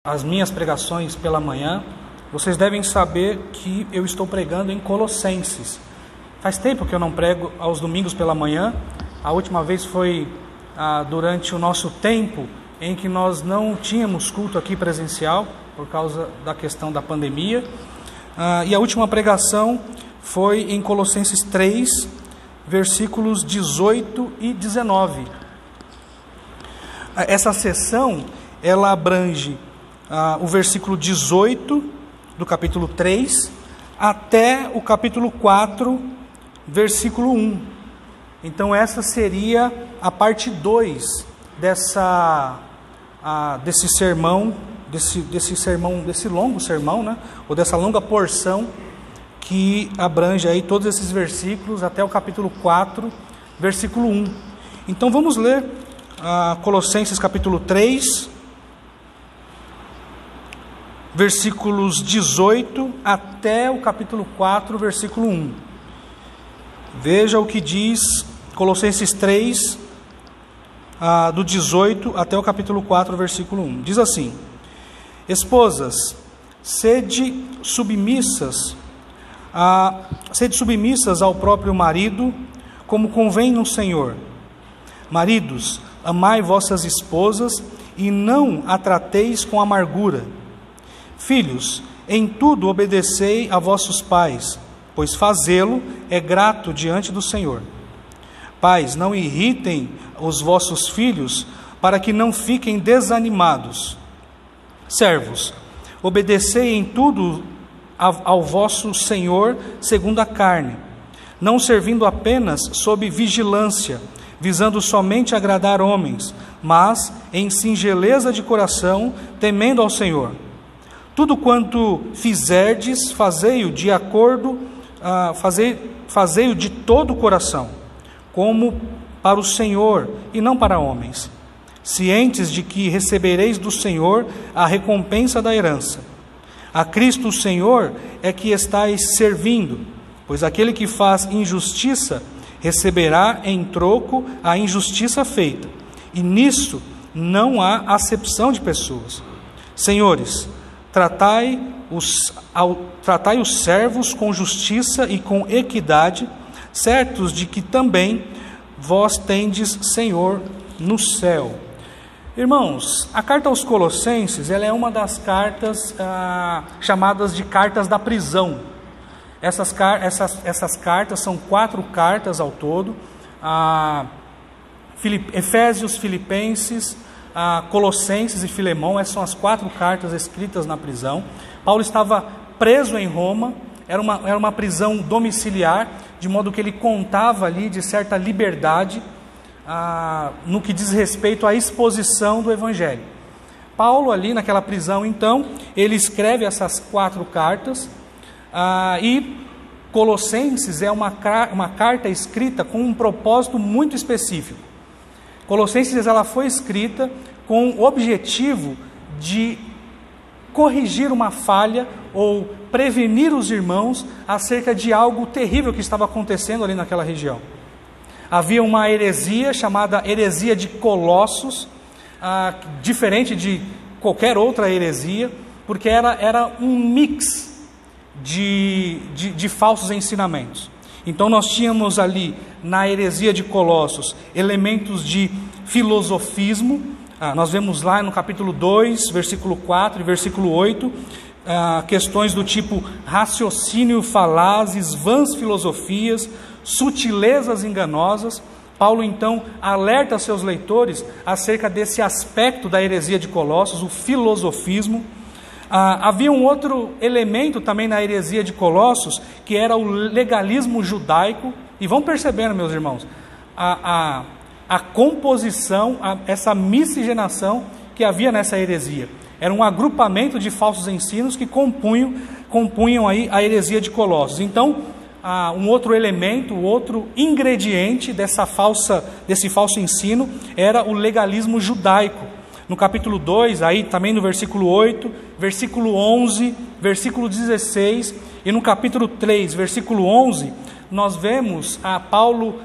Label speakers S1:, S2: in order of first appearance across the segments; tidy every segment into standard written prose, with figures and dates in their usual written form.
S1: as minhas pregações pela manhã, vocês devem saber que eu estou pregando em Colossenses. Faz tempo que eu não prego aos domingos pela manhã. A última vez foi durante o nosso tempo em que nós não tínhamos culto aqui presencial, por causa da questão da pandemia. E a última pregação foi em Colossenses 3, versículos 18 e 19. Essa sessão, ela abrange o versículo 18 do capítulo 3 até o capítulo 4, versículo 1. Então essa seria a parte 2 desse sermão, desse longo sermão, né? Ou dessa longa porção que abrange aí todos esses versículos até o capítulo 4, versículo 1. Então vamos ler Colossenses capítulo 3, versículos 18 até o capítulo 4, versículo 1. Veja o que diz Colossenses 3, do 18 até o capítulo 4, versículo 1. Diz assim: Esposas, sede submissas ao próprio marido, como convém no Senhor. Maridos, amai vossas esposas e não a trateis com amargura. Filhos, em tudo obedecei a vossos pais, pois fazê-lo é grato diante do Senhor. Pais, não irritem os vossos filhos, para que não fiquem desanimados. Servos, obedecei em tudo ao vosso Senhor segundo a carne, não servindo apenas sob vigilância, visando somente agradar homens, mas em singeleza de coração, temendo ao Senhor. Tudo quanto fizerdes, fazei-o de acordo, fazei-o de todo o coração, como para o Senhor e não para homens, cientes de que recebereis do Senhor a recompensa da herança. A Cristo o Senhor é que estáis servindo, pois aquele que faz injustiça receberá em troco a injustiça feita, e nisso não há acepção de pessoas. Senhores, tratai os servos com justiça e com equidade, certos de que também vós tendes Senhor no céu. Irmãos, a carta aos Colossenses, ela é uma das cartas chamadas de cartas da prisão. Essas cartas são 4 cartas ao todo: Efésios, Filipenses, Colossenses e Filemão. Essas são as 4 cartas escritas na prisão. Paulo estava preso em Roma, era uma prisão domiciliar, de modo que ele contava ali de certa liberdade no que diz respeito à exposição do Evangelho. Paulo ali naquela prisão, então, ele escreve essas 4 cartas, e Colossenses é uma carta escrita com um propósito muito específico. Colossenses ela foi escrita com o objetivo de corrigir uma falha ou prevenir os irmãos acerca de algo terrível que estava acontecendo ali naquela região. Havia uma heresia chamada heresia de Colossos, diferente de qualquer outra heresia, porque era um mix de falsos ensinamentos. Então nós tínhamos ali na heresia de Colossos elementos de filosofismo. Nós vemos lá no capítulo 2, versículo 4 e versículo 8, questões do tipo raciocínio falazes, vãs filosofias, sutilezas enganosas. Paulo então alerta seus leitores acerca desse aspecto da heresia de Colossos, o filosofismo. Havia um outro elemento também na heresia de Colossos, que era o legalismo judaico. E vão percebendo, meus irmãos, a composição, essa miscigenação que havia nessa heresia. Era um agrupamento de falsos ensinos que compunham aí a heresia de Colossos. Então, um outro elemento, outro ingrediente desse falso ensino era o legalismo judaico. No capítulo 2, aí também no versículo 8, versículo 11, versículo 16, e no capítulo 3, versículo 11, nós vemos Paulo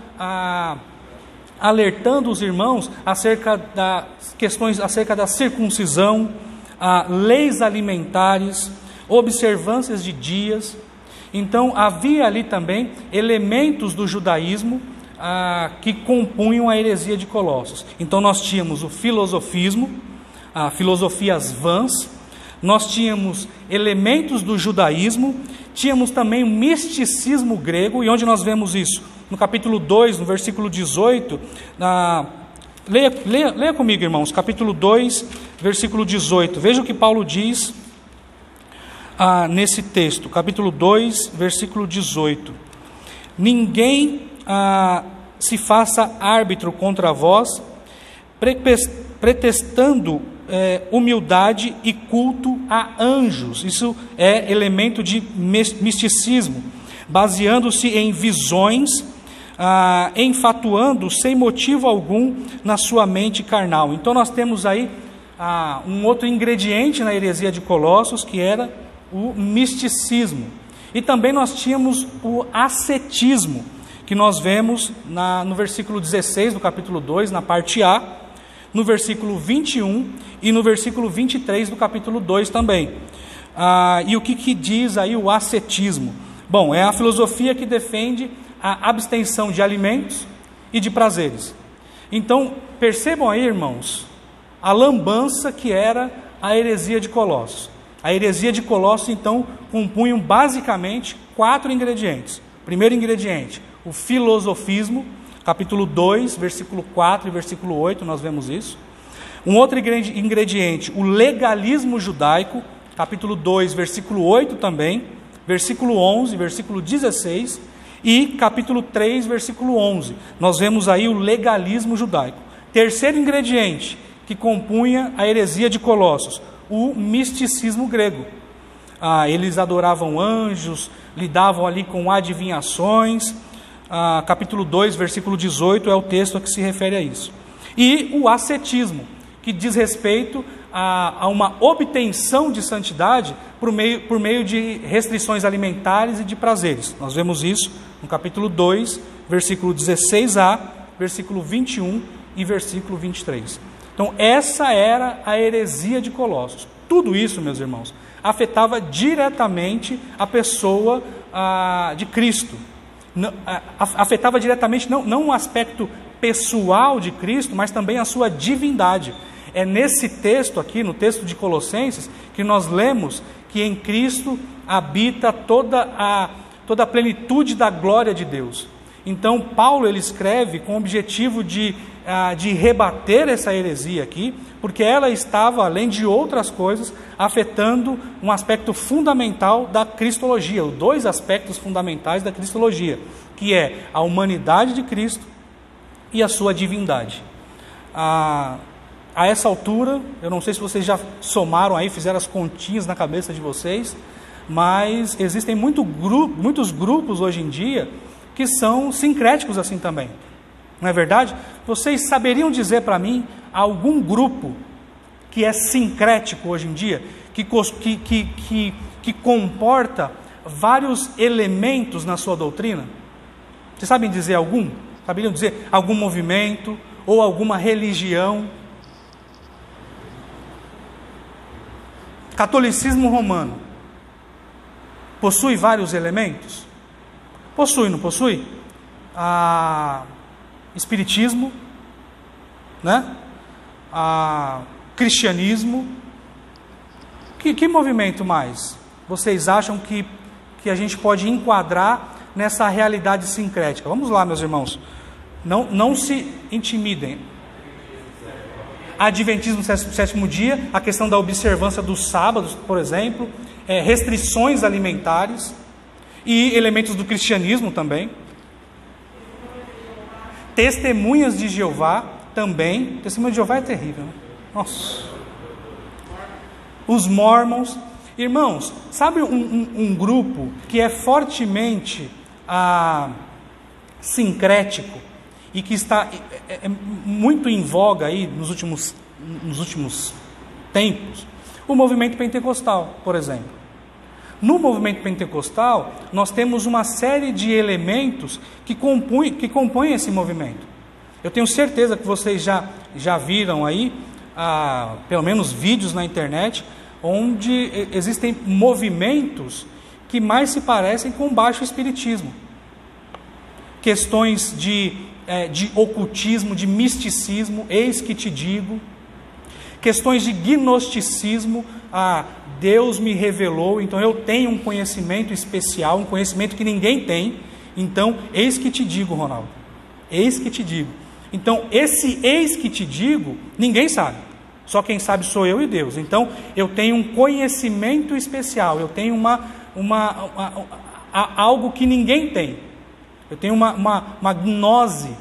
S1: alertando os irmãos acerca das questões, acerca da circuncisão, leis alimentares, observâncias de dias. Então havia ali também elementos do judaísmo que compunham a heresia de Colossos. Então nós tínhamos o filosofismo, filosofias vãs, nós tínhamos elementos do judaísmo, tínhamos também o misticismo grego. E onde nós vemos isso? No capítulo 2, no versículo 18, leia comigo, irmãos, capítulo 2, versículo 18, veja o que Paulo diz nesse texto, capítulo 2, versículo 18: ninguém se faça árbitro contra vós, pretextando humildade e culto a anjos. Isso é elemento de misticismo, baseando-se em visões, enfatuando sem motivo algum na sua mente carnal. Então nós temos aí um outro ingrediente na heresia de Colossos, que era o misticismo. E também nós tínhamos o ascetismo, que nós vemos no versículo 16 do capítulo 2, na parte A, no versículo 21 e no versículo 23 do capítulo 2 também. E o que diz aí o ascetismo? Bom, é a filosofia que defende a abstenção de alimentos e de prazeres. Então, percebam aí, irmãos, a lambança que era a heresia de Colossos. A heresia de Colossos, então, compunham basicamente 4 ingredientes. Primeiro ingrediente, o filosofismo, capítulo 2, versículo 4 e versículo 8, nós vemos isso. Um outro ingrediente, o legalismo judaico, capítulo 2, versículo 8 também, versículo 11, versículo 16 e capítulo 3, versículo 11. Nós vemos aí o legalismo judaico. Terceiro ingrediente que compunha a heresia de Colossos, o misticismo grego. Eles adoravam anjos, lidavam ali com adivinhações. Capítulo 2, versículo 18 é o texto a que se refere a isso. E o ascetismo, que diz respeito a uma obtenção de santidade por meio de restrições alimentares e de prazeres. Nós vemos isso no capítulo 2, versículo 16a, versículo 21 e versículo 23. Então essa era a heresia de Colossos. Tudo isso, meus irmãos, afetava diretamente a pessoa de Cristo. Afetava diretamente não o aspecto pessoal de Cristo, mas também a sua divindade. É nesse texto aqui, no texto de Colossenses, que nós lemos que em Cristo habita toda a plenitude da glória de Deus. Então Paulo ele escreve com o objetivo de rebater essa heresia aqui, porque ela estava, além de outras coisas, afetando um aspecto fundamental da cristologia, os 2 aspectos fundamentais da cristologia, que é a humanidade de Cristo e a sua divindade. A essa altura, eu não sei se vocês já somaram aí, fizeram as continhas na cabeça de vocês, mas existem muitos grupos hoje em dia que são sincréticos assim também. Não é verdade? Vocês saberiam dizer para mim algum grupo que é sincrético hoje em dia, que comporta vários elementos na sua doutrina? Vocês sabem dizer algum? Saberiam dizer algum movimento ou alguma religião? Catolicismo romano possui vários elementos? Possui, não possui? Espiritismo, né? Cristianismo. Que movimento mais vocês acham que a gente pode enquadrar nessa realidade sincrética? Vamos lá, meus irmãos. Não se intimidem. Adventismo sétimo dia, a questão da observância dos sábados, por exemplo, restrições alimentares e elementos do cristianismo também. Testemunhas de Jeová também. Testemunha de Jeová é terrível, né? Nossa. Os mormons. Irmãos, sabe um grupo que é fortemente sincrético e que está muito em voga aí nos últimos tempos? O movimento pentecostal, por exemplo. No movimento pentecostal, nós temos uma série de elementos que compõem esse movimento. Eu tenho certeza que vocês já viram aí pelo menos vídeos na internet, onde existem movimentos que mais se parecem com baixo espiritismo. Questões de ocultismo, de misticismo, eis que te digo. Questões de gnosticismo, Deus me revelou, então eu tenho um conhecimento especial, um conhecimento que ninguém tem, então eis que te digo, Ronaldo, eis que te digo. Então esse eis que te digo, ninguém sabe, só quem sabe sou eu e Deus. Então eu tenho um conhecimento especial, eu tenho algo que ninguém tem, eu tenho uma gnose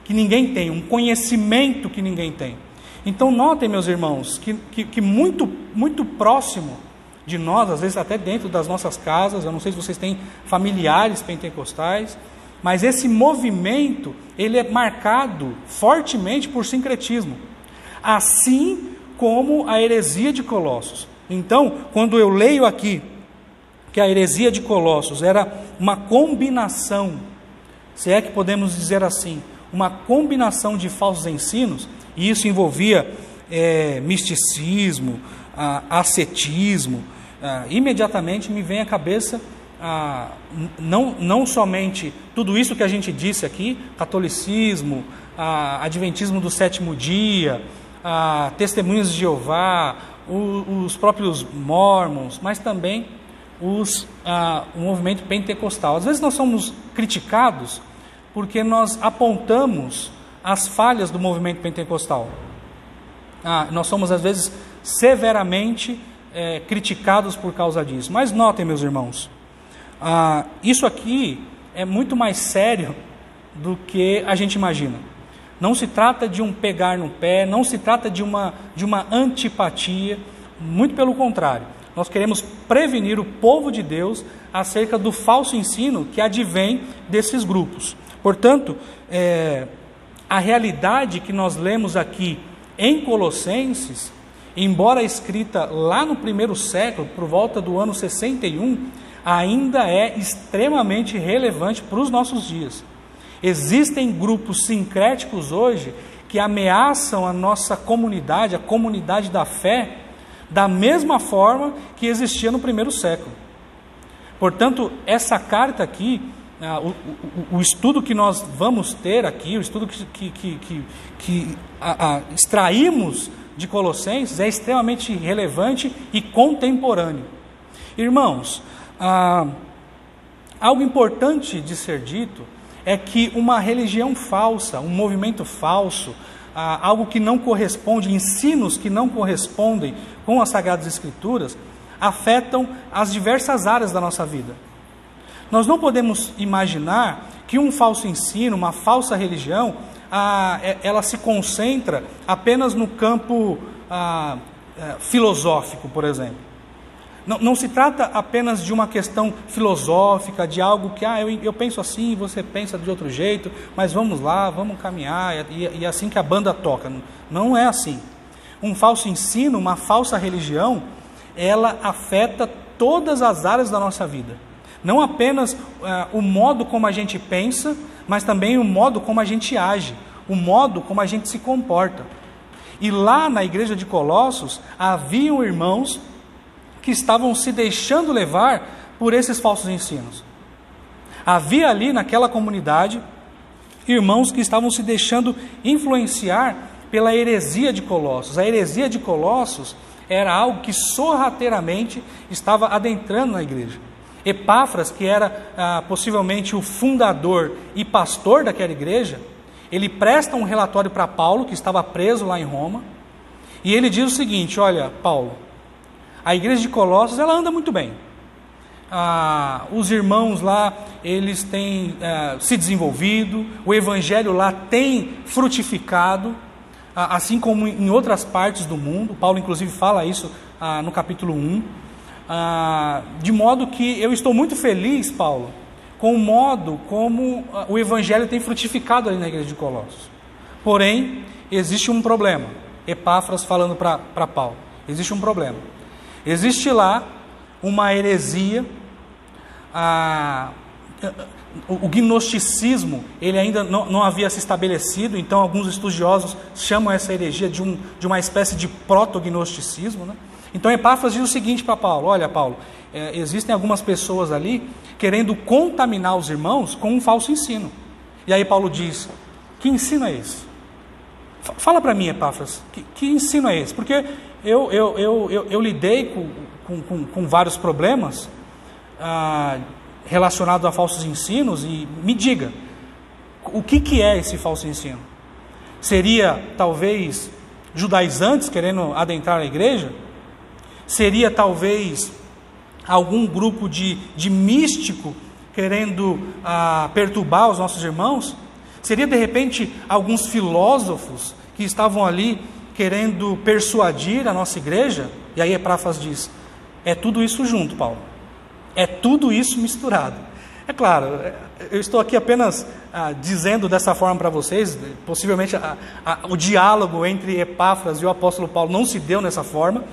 S1: que ninguém tem, um conhecimento que ninguém tem. Então notem, meus irmãos, que muito, muito próximo de nós, às vezes até dentro das nossas casas, eu não sei se vocês têm familiares pentecostais, mas esse movimento, ele é marcado fortemente por sincretismo, assim como a heresia de Colossos. Então, quando eu leio aqui que a heresia de Colossos era uma combinação, se é que podemos dizer assim, uma combinação de falsos ensinos, e isso envolvia misticismo, ascetismo, imediatamente me vem à cabeça não somente tudo isso que a gente disse aqui, catolicismo, adventismo do sétimo dia, testemunhas de Jeová, os próprios mormons, mas também o movimento pentecostal. Às vezes nós somos criticados porque nós apontamos as falhas do movimento pentecostal. Nós somos às vezes severamente criticados por causa disso. Mas notem, meus irmãos, isso aqui é muito mais sério do que a gente imagina. Não se trata de um pegar no pé, não se trata de uma antipatia, muito pelo contrário. Nós queremos prevenir o povo de Deus acerca do falso ensino que advém desses grupos. Portanto, a realidade que nós lemos aqui em Colossenses, embora escrita lá no primeiro século, por volta do ano 61, ainda é extremamente relevante para os nossos dias. Existem grupos sincréticos hoje que ameaçam a nossa comunidade, a comunidade da fé, da mesma forma que existia no primeiro século. Portanto, essa carta aqui, o estudo que nós vamos ter aqui, o estudo que extraímos de Colossenses é extremamente relevante e contemporâneo. Irmãos, algo importante de ser dito é que uma religião falsa, um movimento falso, algo que não corresponde, ensinos que não correspondem com as Sagradas Escrituras, afetam as diversas áreas da nossa vida. Nós não podemos imaginar que um falso ensino, uma falsa religião, ela se concentra apenas no campo filosófico, por exemplo. Não se trata apenas de uma questão filosófica, de algo que eu penso assim, você pensa de outro jeito, mas vamos lá, vamos caminhar, e é assim que a banda toca. Não é assim. Um falso ensino, uma falsa religião, ela afeta todas as áreas da nossa vida. Não apenas o modo como a gente pensa, mas também o modo como a gente age, o modo como a gente se comporta. E lá na igreja de Colossos, haviam irmãos que estavam se deixando levar por esses falsos ensinos. Havia ali naquela comunidade irmãos que estavam se deixando influenciar pela heresia de Colossos. A heresia de Colossos era algo que sorrateiramente estava adentrando na igreja. Epáfras, que era possivelmente o fundador e pastor daquela igreja, ele presta um relatório para Paulo, que estava preso lá em Roma, e ele diz o seguinte: olha, Paulo, a igreja de Colossos, ela anda muito bem. Os irmãos lá, eles têm se desenvolvido, o evangelho lá tem frutificado, assim como em outras partes do mundo. Paulo, inclusive, fala isso no capítulo 1. De modo que eu estou muito feliz, Paulo, com o modo como o evangelho tem frutificado ali na igreja de Colossos. Porém, existe um problema. Epáfras falando para Paulo. Existe um problema. Existe lá uma heresia o gnosticismo, ele ainda não havia se estabelecido, então alguns estudiosos chamam essa heresia de uma espécie de proto-gnosticismo, né? Então Epáfras diz o seguinte para Paulo: olha, Paulo, existem algumas pessoas ali querendo contaminar os irmãos com um falso ensino. E aí Paulo diz: que ensino é esse? Fala para mim, Epáfras, que ensino é esse? Porque eu lidei com vários problemas relacionados a falsos ensinos, e me diga, o que é esse falso ensino? Seria talvez judaizantes querendo adentrar a igreja? Seria talvez algum grupo de místico querendo perturbar os nossos irmãos? Seria de repente alguns filósofos que estavam ali querendo persuadir a nossa igreja? E aí Epáfras diz: é tudo isso junto, Paulo. É tudo isso misturado. É claro, eu estou aqui apenas dizendo dessa forma para vocês. Possivelmente o diálogo entre Epáfras e o apóstolo Paulo não se deu nessa forma,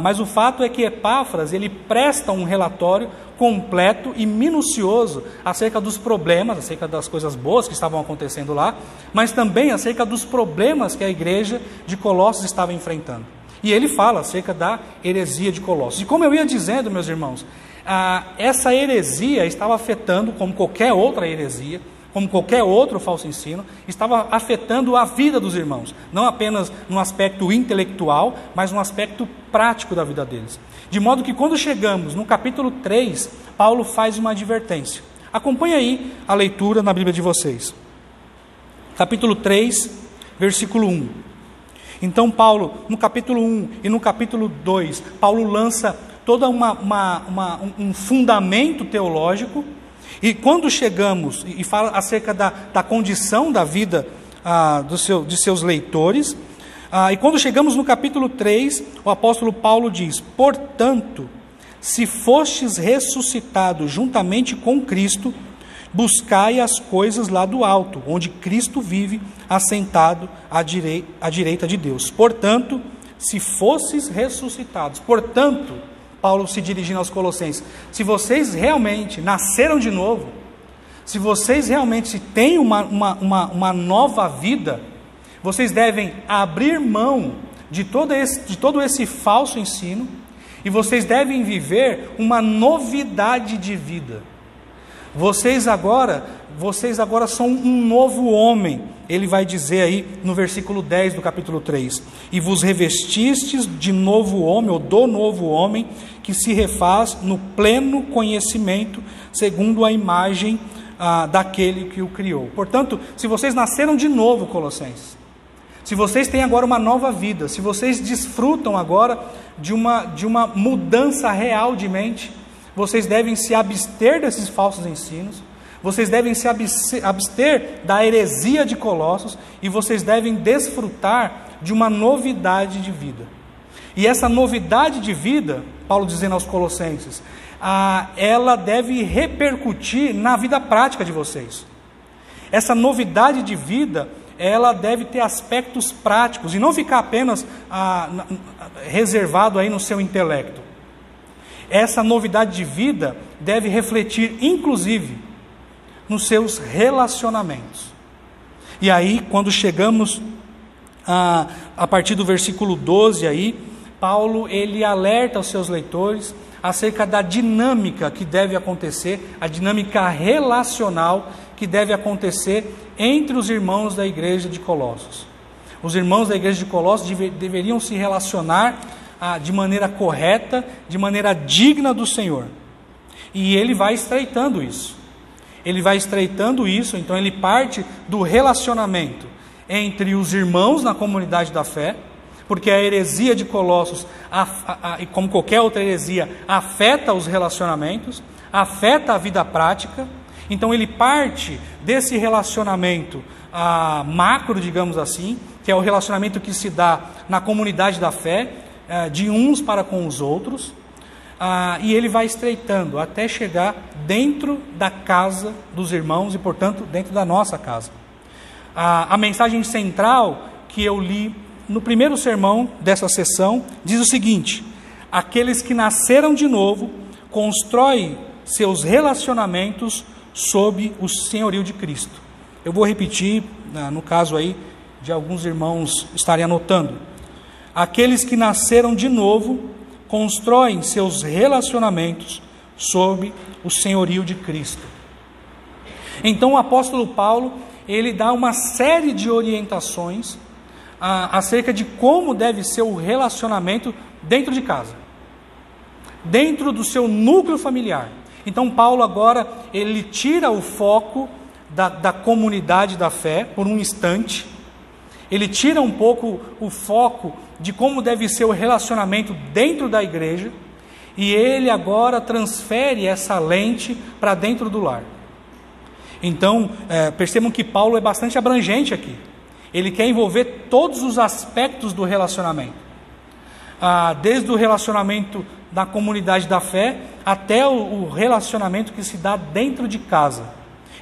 S1: mas o fato é que Epáfras, ele presta um relatório completo e minucioso acerca dos problemas, acerca das coisas boas que estavam acontecendo lá, mas também acerca dos problemas que a igreja de Colossos estava enfrentando. E ele fala acerca da heresia de Colossos. E como eu ia dizendo, meus irmãos, essa heresia estava afetando, como qualquer outra heresia, como qualquer outro falso ensino, estava afetando a vida dos irmãos, não apenas no aspecto intelectual, mas no aspecto prático da vida deles. De modo que quando chegamos no capítulo 3, Paulo faz uma advertência. Acompanhe aí a leitura na Bíblia de vocês. Capítulo 3, versículo 1. Então Paulo, no capítulo 1 e no capítulo 2, Paulo lança todo um fundamento teológico, e quando chegamos e fala acerca da condição da vida de seus leitores, e quando chegamos no capítulo 3, o apóstolo Paulo diz: portanto, se fostes ressuscitados juntamente com Cristo, buscai as coisas lá do alto, onde Cristo vive, assentado à direita de Deus. Portanto, se fostes ressuscitados. Portanto, Paulo se dirigindo aos Colossenses: se vocês realmente nasceram de novo, se vocês realmente têm uma nova vida, vocês devem abrir mão de todo esse falso ensino, e vocês devem viver uma novidade de vida. Vocês agora são um novo homem. Ele vai dizer aí no versículo 10 do capítulo 3: e vos revestistes de novo homem, ou do novo homem, que se refaz no pleno conhecimento, segundo a imagem daquele que o criou. Portanto, se vocês nasceram de novo, Colossenses, se vocês têm agora uma nova vida, se vocês desfrutam agora de uma mudança real de mente, vocês devem se abster desses falsos ensinos, vocês devem se abster da heresia de Colossos, e vocês devem desfrutar de uma novidade de vida. E essa novidade de vida, Paulo dizendo aos Colossenses, ela deve repercutir na vida prática de vocês. Essa novidade de vida, ela deve ter aspectos práticos, e não ficar apenas reservado aí no seu intelecto. Essa novidade de vida deve refletir, inclusive, nos seus relacionamentos. E aí, quando chegamos a partir do versículo 12 aí, Paulo, ele alerta os seus leitores acerca da dinâmica que deve acontecer, a dinâmica relacional que deve acontecer entre os irmãos da igreja de Colossos. Os irmãos da igreja de Colossos deveriam se relacionar de maneira correta, de maneira digna do Senhor. E ele vai estreitando isso. Então ele parte do relacionamento entre os irmãos na comunidade da fé, porque a heresia de Colossos, como qualquer outra heresia, afeta os relacionamentos, afeta a vida prática. Então ele parte desse relacionamento macro, digamos assim, que é o relacionamento que se dá na comunidade da fé, de uns para com os outros, e ele vai estreitando até chegar dentro da casa dos irmãos e, portanto, dentro da nossa casa. A mensagem central que eu li no primeiro sermão dessa sessão diz o seguinte: aqueles que nasceram de novo constroem seus relacionamentos sob o senhorio de Cristo. Eu vou repetir, no caso aí de alguns irmãos estarem anotando. Aqueles que nasceram de novo constroem seus relacionamentos sob o senhorio de Cristo. Então o apóstolo Paulo, ele dá uma série de orientações acerca de como deve ser o relacionamento dentro de casa, dentro do seu núcleo familiar. Então Paulo agora, ele tira o foco da comunidade da fé por um instante, ele tira um pouco o foco de como deve ser o relacionamento dentro da igreja, e ele agora transfere essa lente para dentro do lar. Então, percebam que Paulo é bastante abrangente aqui. Ele quer envolver todos os aspectos do relacionamento. Desde o relacionamento da comunidade da fé, até o relacionamento que se dá dentro de casa.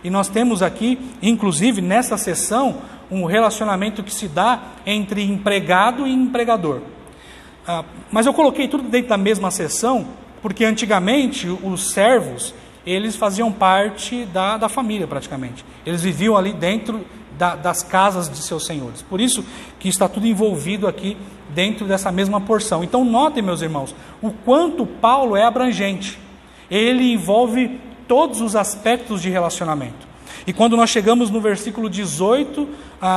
S1: E nós temos aqui, inclusive nessa sessão, um relacionamento que se dá entre empregado e empregador. Mas eu coloquei tudo dentro da mesma sessão, porque antigamente os servos, eles faziam parte da família praticamente. Eles viviam ali dentro das casas de seus senhores. Por isso que está tudo envolvido aqui dentro dessa mesma porção. Então notem, meus irmãos, o quanto Paulo é abrangente. Ele envolve todos os aspectos de relacionamento. E quando nós chegamos no versículo 18,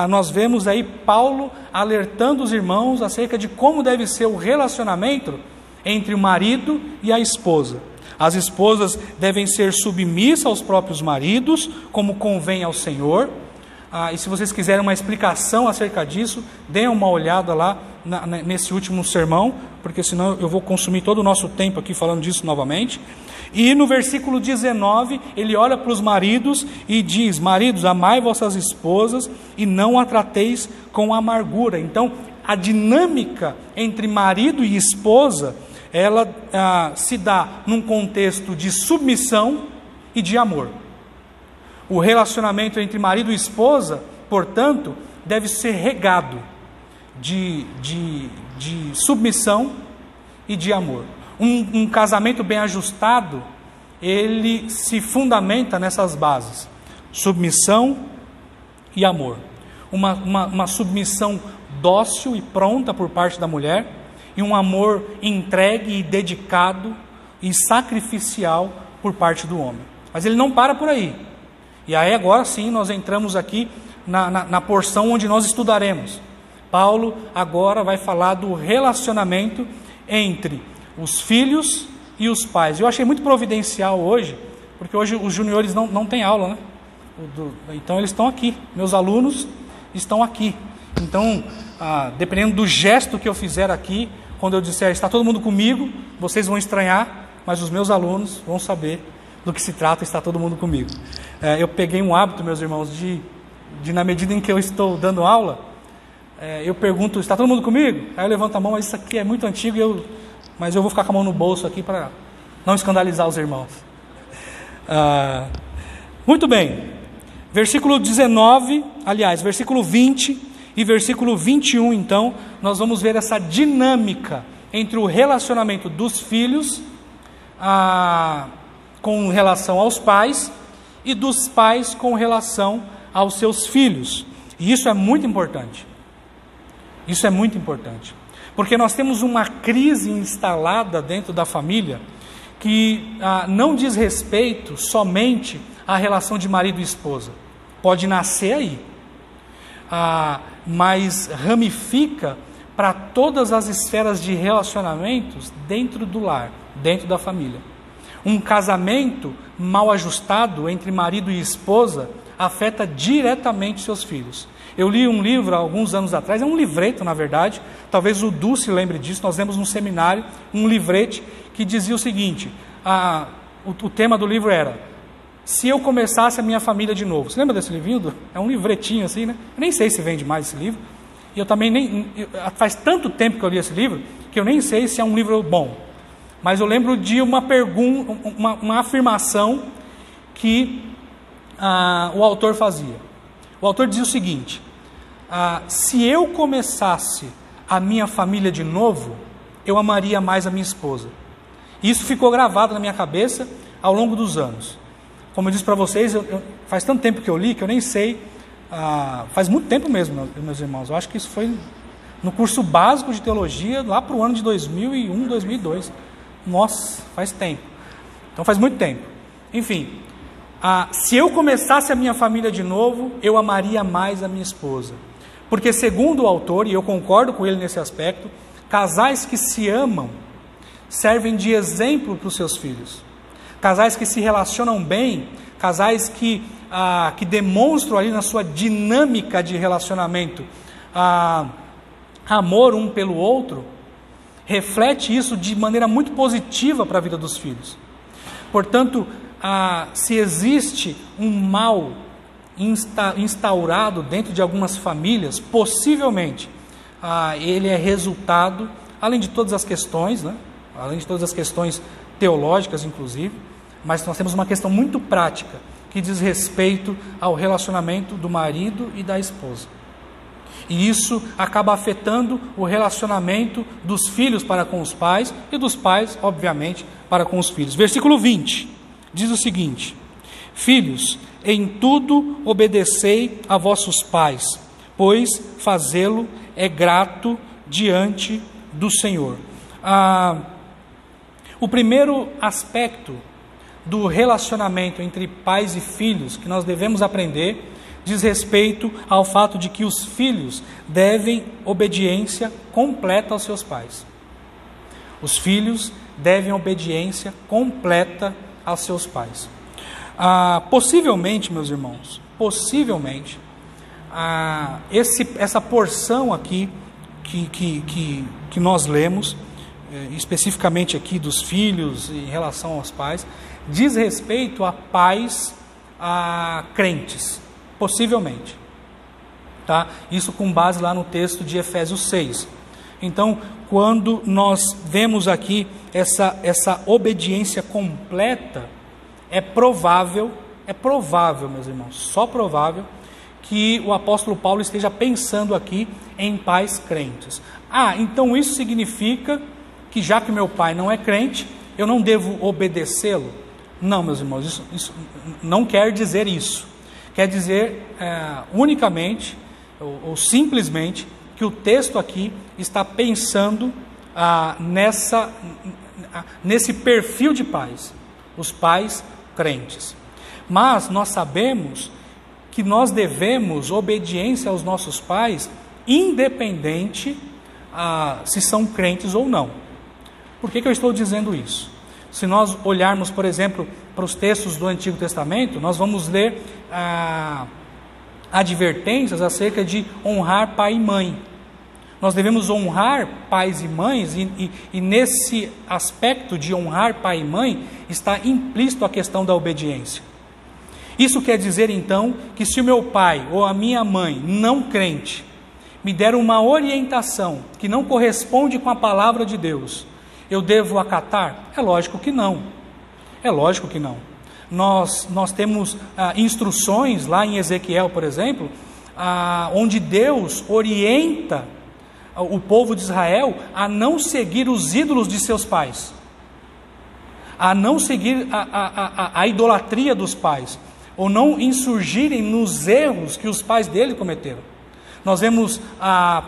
S1: nós vemos aí Paulo alertando os irmãos acerca de como deve ser o relacionamento entre o marido e a esposa. As esposas devem ser submissas aos próprios maridos, como convém ao Senhor. E se vocês quiserem uma explicação acerca disso, deem uma olhada lá nesse último sermão, porque senão eu vou consumir todo o nosso tempo aqui falando disso novamente. E no versículo 19, ele olha para os maridos e diz: maridos, amai vossas esposas e não a trateis com amargura. Então, a dinâmica entre marido e esposa, ela se dá num contexto de submissão e de amor. O relacionamento entre marido e esposa, portanto, deve ser regado de submissão e de amor. Um casamento bem ajustado, ele se fundamenta nessas bases: submissão e amor. Uma submissão dócil e pronta por parte da mulher, e um amor entregue e dedicado e sacrificial por parte do homem. Mas ele não para por aí. E aí agora sim nós entramos aqui na porção onde nós estudaremos. Paulo agora vai falar do relacionamento entre os filhos e os pais. Eu achei muito providencial hoje, porque hoje os juniores não têm aula, né? Então eles estão aqui, meus alunos estão aqui. Então, dependendo do gesto que eu fizer aqui, quando eu disser está todo mundo comigo, vocês vão estranhar, mas os meus alunos vão saber do que se trata, está todo mundo comigo. Eu peguei um hábito, meus irmãos, de na medida em que eu estou dando aula, eu pergunto, está todo mundo comigo? Aí eu levanto a mão, mas isso aqui é muito antigo, mas eu vou ficar com a mão no bolso aqui para não escandalizar os irmãos. Muito bem, versículo 19, aliás, versículo 20 e versículo 21, então, nós vamos ver essa dinâmica entre o relacionamento dos filhos com relação aos pais e dos pais com relação aos seus filhos. E isso é muito importante. Isso é muito importante. Porque nós temos uma crise instalada dentro da família que não diz respeito somente à relação de marido e esposa. Pode nascer aí, mas ramifica para todas as esferas de relacionamentos dentro do lar, dentro da família. Um casamento mal ajustado entre marido e esposa afeta diretamente seus filhos. Eu li um livro há alguns anos atrás, é um livreto na verdade, talvez o Du se lembre disso, nós lemos num seminário um livrete que dizia o seguinte, o tema do livro era: se eu começasse a minha família de novo. Você lembra desse livrinho, Du? É um livretinho assim, né? Eu nem sei se vende mais esse livro, e eu também faz tanto tempo que eu li esse livro, que eu nem sei se é um livro bom. Mas eu lembro de uma pergunta, uma afirmação que o autor fazia. O autor dizia o seguinte: se eu começasse a minha família de novo, eu amaria mais a minha esposa. Isso ficou gravado na minha cabeça ao longo dos anos. Como eu disse para vocês, faz tanto tempo que eu li que eu nem sei, faz muito tempo mesmo, meus irmãos. Eu acho que isso foi no curso básico de teologia, lá para o ano de 2001, 2002. Nossa, faz tempo. Então faz muito tempo. Enfim, se eu começasse a minha família de novo, eu amaria mais a minha esposa. Porque segundo o autor, e eu concordo com ele nesse aspecto, casais que se amam servem de exemplo para os seus filhos. Casais que se relacionam bem, casais que demonstram ali na sua dinâmica de relacionamento amor um pelo outro, reflete isso de maneira muito positiva para a vida dos filhos. Portanto, se existe um mal instaurado dentro de algumas famílias, possivelmente ele é resultado, além de todas as questões, né? Além de todas as questões teológicas, inclusive, mas nós temos uma questão muito prática que diz respeito ao relacionamento do marido e da esposa. E isso acaba afetando o relacionamento dos filhos para com os pais e dos pais, obviamente, para com os filhos. Versículo 20 diz o seguinte: filhos, em tudo obedecei a vossos pais, pois fazê-lo é grato diante do Senhor. O primeiro aspecto do relacionamento entre pais e filhos que nós devemos aprender diz respeito ao fato de que os filhos devem obediência completa aos seus pais. Os filhos devem obediência completa aos seus pais. Possivelmente, meus irmãos, essa porção aqui que nós lemos, especificamente aqui dos filhos em relação aos pais, diz respeito a pais crentes, possivelmente, tá? Isso com base lá no texto de Efésios 6. Então, quando nós vemos aqui essa obediência completa, é provável, meus irmãos, só provável, que o apóstolo Paulo esteja pensando aqui em pais crentes. Então isso significa que já que meu pai não é crente, eu não devo obedecê-lo? Não, meus irmãos, isso não quer dizer isso. Quer dizer unicamente, ou simplesmente, que o texto aqui está pensando nesse perfil de pais, os pais crentes. Mas nós sabemos que nós devemos obediência aos nossos pais, independente se são crentes ou não. Por que eu estou dizendo isso? Se nós olharmos, por exemplo, para os textos do Antigo Testamento, nós vamos ler advertências acerca de honrar pai e mãe. Nós devemos honrar pais e mães, e nesse aspecto de honrar pai e mãe está implícito a questão da obediência. Isso quer dizer então que se o meu pai ou a minha mãe, não crente, me der uma orientação que não corresponde com a palavra de Deus, eu devo acatar? É lógico que não. É lógico que não. Nós temos instruções lá em Ezequiel, por exemplo, onde Deus orienta o povo de Israel a não seguir os ídolos de seus pais, a não seguir a idolatria dos pais, ou não insurgirem nos erros que os pais dele cometeram. Nós vemos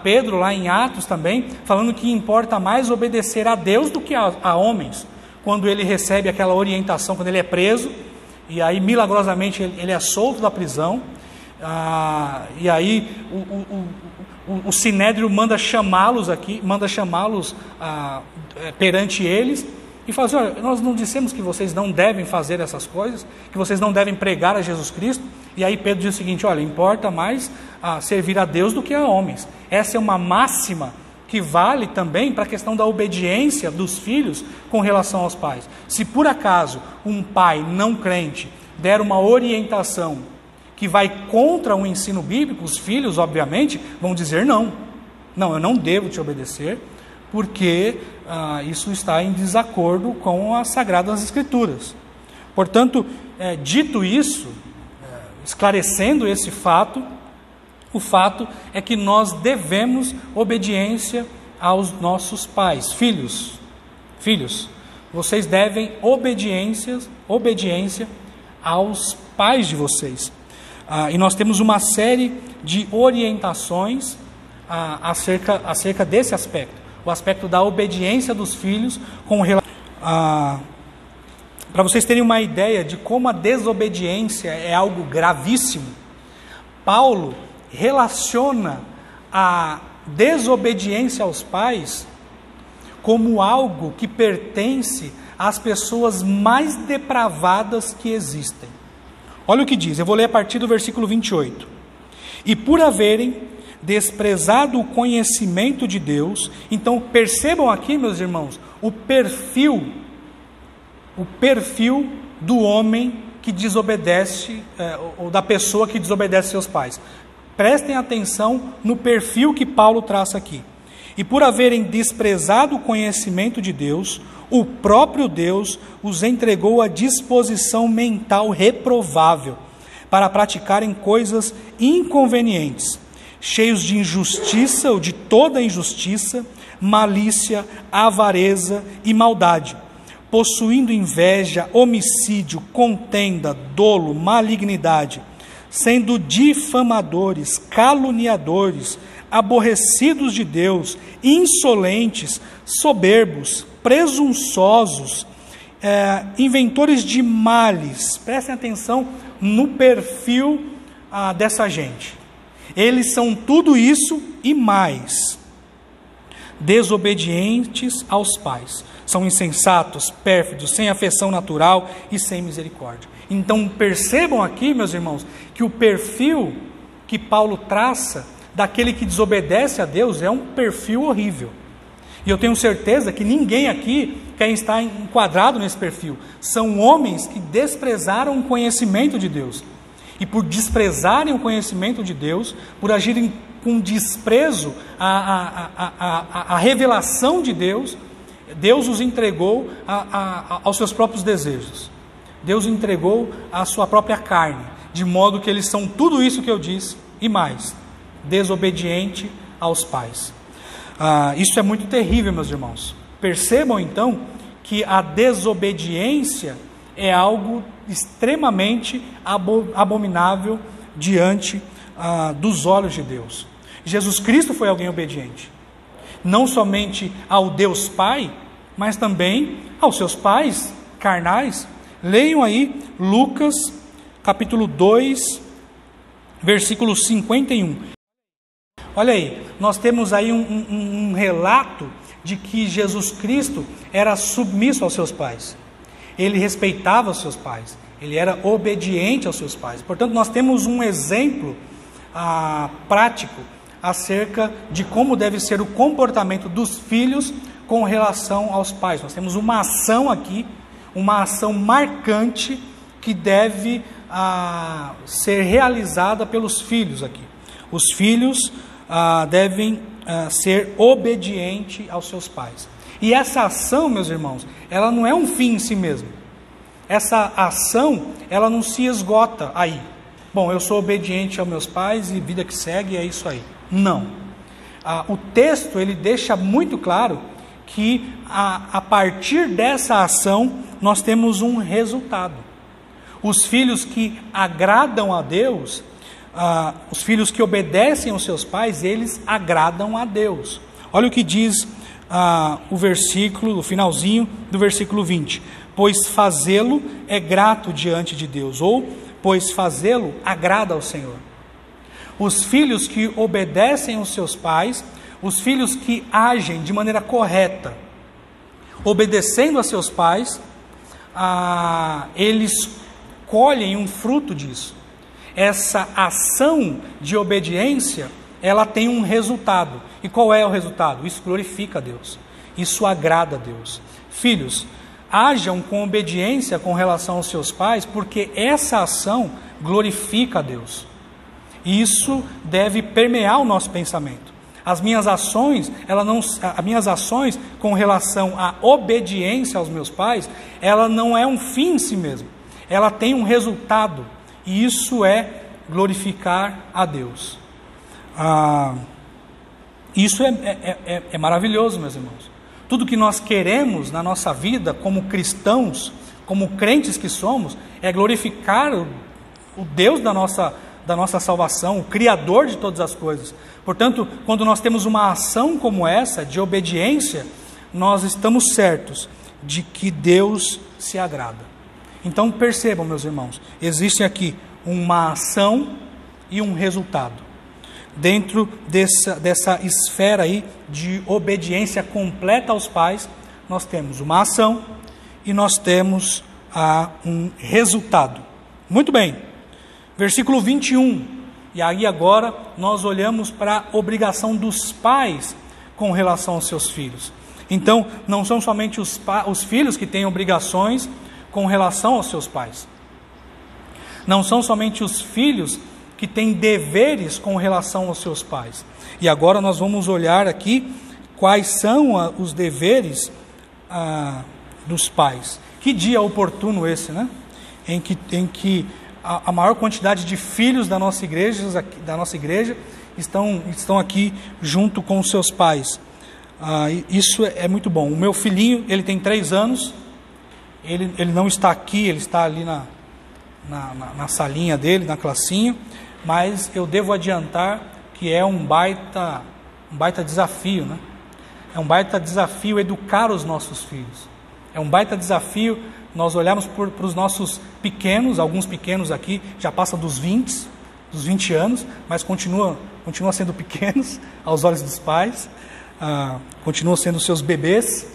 S1: Pedro lá em Atos também, falando que importa mais obedecer a Deus do que a homens, quando ele recebe aquela orientação, quando ele é preso, e aí milagrosamente ele é solto da prisão, e aí o Sinédrio manda chamá-los perante eles, e fala assim: olha, nós não dissemos que vocês não devem fazer essas coisas, que vocês não devem pregar a Jesus Cristo? E aí Pedro diz o seguinte: olha, importa mais servir a Deus do que a homens. Essa é uma máxima que vale também para a questão da obediência dos filhos com relação aos pais. Se por acaso um pai não crente der uma orientação que vai contra o ensino bíblico, os filhos obviamente vão dizer não, eu não devo te obedecer, porque isso está em desacordo com as Sagradas Escrituras. Portanto, dito isso, esclarecendo esse fato, o fato é que nós devemos obediência aos nossos pais. Filhos, vocês devem obediência aos pais de vocês. E nós temos uma série de orientações acerca desse aspecto, o aspecto da obediência dos filhos com relação para vocês terem uma ideia de como a desobediência é algo gravíssimo. Paulo relaciona a desobediência aos pais como algo que pertence às pessoas mais depravadas que existem. Olha o que diz, eu vou ler a partir do versículo 28. E por haverem desprezado o conhecimento de Deus, então percebam aqui, meus irmãos, o perfil do homem que desobedece, ou da pessoa que desobedece seus pais. Prestem atenção no perfil que Paulo traça aqui. E por haverem desprezado o conhecimento de Deus, o próprio Deus os entregou à disposição mental reprovável para praticarem coisas inconvenientes, cheios de injustiça ou de toda injustiça, malícia, avareza e maldade, possuindo inveja, homicídio, contenda, dolo, malignidade, sendo difamadores, caluniadores, aborrecidos de Deus, insolentes, soberbos, presunçosos, inventores de males. Prestem atenção no perfil dessa gente. Eles são tudo isso e mais. Desobedientes aos pais. São insensatos, pérfidos, sem afeição natural e sem misericórdia. Então percebam aqui, meus irmãos, que o perfil que Paulo traça daquele que desobedece a Deus é um perfil horrível. E eu tenho certeza que ninguém aqui quer estar enquadrado nesse perfil. São homens que desprezaram o conhecimento de Deus. E por desprezarem o conhecimento de Deus, por agirem com desprezo à revelação de Deus, Deus os entregou aos seus próprios desejos. Deus entregou a sua própria carne, de modo que eles são tudo isso que eu disse e mais, desobediente aos pais. Isso é muito terrível, meus irmãos. Percebam então que a desobediência é algo extremamente abominável diante dos olhos de Deus. Jesus Cristo foi alguém obediente, não somente ao Deus Pai, mas também aos seus pais carnais. Leiam aí Lucas capítulo 2, versículo 51. Olha aí, nós temos aí um relato de que Jesus Cristo era submisso aos seus pais. Ele respeitava os seus pais, ele era obediente aos seus pais. Portanto, nós temos um exemplo prático acerca de como deve ser o comportamento dos filhos com relação aos pais. Nós temos uma ação aqui, uma ação marcante que deve ser realizada pelos filhos aqui. Os filhos devem ser obedientes aos seus pais. E essa ação, meus irmãos, ela não é um fim em si mesmo. Essa ação, ela não se esgota aí. Bom, eu sou obediente aos meus pais e vida que segue, é isso aí. Não. O texto, ele deixa muito claro que a partir dessa ação, nós temos um resultado. Os filhos que agradam a Deus, os filhos que obedecem aos seus pais, eles agradam a Deus. Olha o que diz o finalzinho do versículo 20. Pois fazê-lo é grato diante de Deus, ou pois fazê-lo agrada ao Senhor. Os filhos que obedecem aos seus pais, os filhos que agem de maneira correta, obedecendo a seus pais, eles colhem um fruto disso. Essa ação de obediência, ela tem um resultado. E qual é o resultado? Isso glorifica a Deus. Isso agrada a Deus. Filhos, hajam com obediência com relação aos seus pais, porque essa ação glorifica a Deus. Isso deve permear o nosso pensamento. As minhas ações com relação à obediência aos meus pais, ela não é um fim em si mesmo. Ela tem um resultado. E isso é glorificar a Deus. Isso é maravilhoso, meus irmãos. Tudo que nós queremos na nossa vida como cristãos, como crentes que somos, é glorificar o Deus da nossa salvação, o Criador de todas as coisas. Portanto, quando nós temos uma ação como essa, de obediência, nós estamos certos de que Deus se agrada. Então percebam, meus irmãos, existe aqui uma ação e um resultado. Dentro dessa esfera aí de obediência completa aos pais, nós temos uma ação e nós temos um resultado. Muito bem, versículo 21, e aí agora nós olhamos para a obrigação dos pais com relação aos seus filhos. Então, não são somente os filhos que têm obrigações com relação aos seus pais. Não são somente os filhos que têm deveres com relação aos seus pais. E agora nós vamos olhar aqui quais são os deveres dos pais. Que dia oportuno esse, né? Em que a maior quantidade de filhos da nossa igreja estão aqui junto com os seus pais. Isso é muito bom. O meu filhinho, ele tem 3 anos, ele não está aqui, ele está ali na salinha dele, na classinha, mas eu devo adiantar que é um baita desafio, né? É um baita desafio educar os nossos filhos. É um baita desafio nós olharmos para os nossos pequenos, alguns pequenos aqui já passam dos 20 anos, mas continuam sendo pequenos aos olhos dos pais, continuam sendo seus bebês,